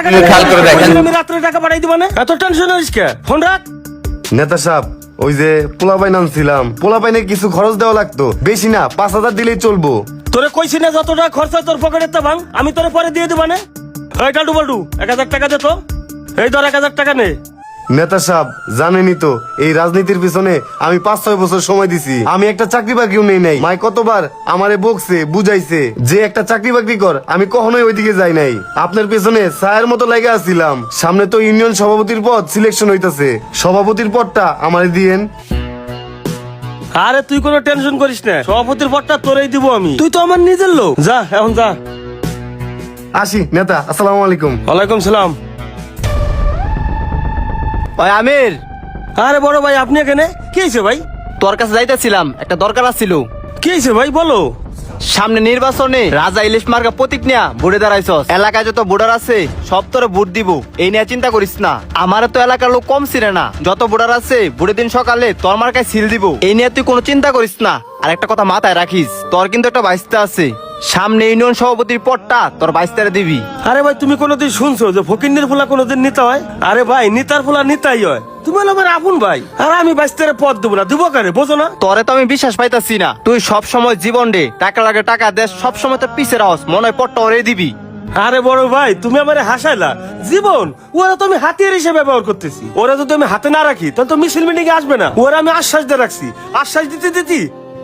খেয়াল করে দেখেন। আমি রাত্রে টাকা পাঠাই দিব না, এত টেনশন হইস কে? ফোন রাখ। নেতা সাহেব, ওই যে পোলাপাইন আনছিলাম, পোলাপাইনে কিছু খরচ দেওয়া লাগতো, বেশি না 5,000 দিলেই চলবো। তোরে কইছি না যত টাকা খরচ হয় তোর পকেটের তা ভাঙ, আমি তোরে পরে দিয়ে দিব না। এই টালটু বালটু 1000 টাকা দে তো। এই ধর 1000 টাকা নে। নেতা সাহেব, জানেনই তো এই রাজনীতির পিছনে আমি 5-6 বছর সময় দিছি। আমি একটা চাকরি বাকরিও নেই নাই। মাই কতবার আমারে বকছে, বুঝাইছে যে একটা চাকরি বাকরি কর, আমি কখনোই ওইদিকে যাই নাই। আপনার পেছনে ছায়ের মতো লাগা আছিলাম। সামনে তো ইউনিয়ন সভাপতির পদ সিলেকশন হইতাছে, সভাপতির পদটা আমারে দিয়েন। আরে তুই কোনো টেনশন করিস না, সভাপতির পদটা তোরেই দিব আমি। তুই তো আমার নিজের লোক। যা এখন যা। আসি নেতা, আসসালামু আলাইকুম। ওয়ালাইকুম সালাম। ওই আমির, আরে বড় ভাই, আপনি এখানে? কি হয়েছে ভাই? তোর কাছে যাইতেছিলাম, একটা দরকার আছিল। কি হয়েছে ভাই, বলো। সামনে নির্বাচনে রাজা ইলিশ মার্কা প্রতীক নিয়া ভোটে দাঁড়াইছস। এলাকায় যত ভোটার আছে সব তোরে ভোট দিব, এই নিয়ে চিন্তা করিস না। আমার তো এলাকার লোক কম ছিল না, যত ভোটার আছে ভোটের দিন সকালে তোর মার্কায় সিল দিব, এই নিয়ে তুই কোনো চিন্তা করিস না। আর একটা কথা মাথায় রাখিস, তোর কিন্তু একটা বাইস্তা আছে, সামনে ইউনিয়ন সভাপতির পদটা তোর বাইস্তারে দিবি। আরে ভাই, তুমি কোনোদিন শুনছো যে ফকিন্নির ফুলা কোনোদিন নিতে হয়? আরে ভাই, নিতার ফুলা নিতাই হয়। তুমি হলো আমার আপন ভাই, আর আমি বাইস্তারে পদ দেবো না, দিব কারে, বোঝো না? তোরে তো আমি বিশ্বাস পাইতাছি না। তুই সব সময় জীবন রে টাকা লাগে টাকা দেশ, সব সময় তো পিছে রাহস, মনে হয় পদটা ওরে দিবি। আরে বড় ভাই, তুমি আমারে হাসাইলা। জীবন ওরা তো আমি হাতিয়ার হিসেবে ব্যবহার করতেছি। ওরা যদি আমি হাতে না রাখি তাহলে তো মিছিল মিটিং এ আসবে না। ওরা আমি আশ্বাস দিয়ে রাখছি, আশ্বাস দিতে দিতে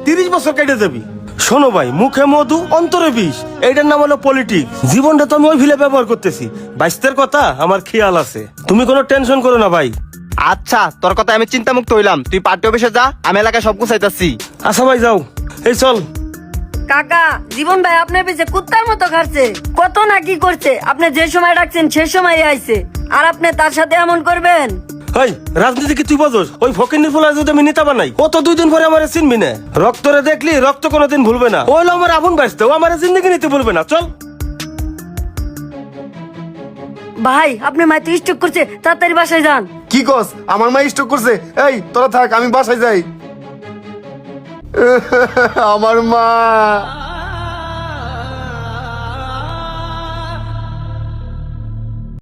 30 বছর কেটে যাবি। শোনো ভাই, মুখে মধু অন্তরে বিষ, এইটার নাম হলো পলিটিক্স। জীবনটা তো আমি ওই ভিলে ব্যবহার করতেছি। বাইস্তের কথা আমার খেয়াল আছে, তুমি কোনো টেনশন করো না ভাই। আচ্ছা, তোর কথা আমি চিন্তামুক্ত হইলাম। তুই পার্টি অফিসে যা, আমি এলাকায় সব গুছাইতাছি। আচ্ছা ভাই, যাও। এই চল। কাকা, জীবন ভাই আপনার পিছে কুত্তার মতো খাচ্ছে, কত না কি করছে। আপনি যে সময় ডাকছেন সে সময় আইছে, আর আপনি তার সাথে এমন করবেন? এই রাজনীতি কি তুই বোঝস? ওই ফকিন্নির ফুলা যদি আমি নেতা বানাই, ও তো 2 দিন পরে আমার চিনবি না। রক্তরে দেখলি রক্ত কোনোদিন ভুলবে না। ওইলো আমার আপন বাইস্তে, ও আমার জিন্দগি নিতে ভুলবে না। চল। ভাই, আপনি মাইতে স্টক করছে, তাড়াতাড়ি বাসায় যান। কি কস? আমার মা স্ট্রোক করছে? এই তোরা থাক, আমি বাসায় যাই। আমার মা।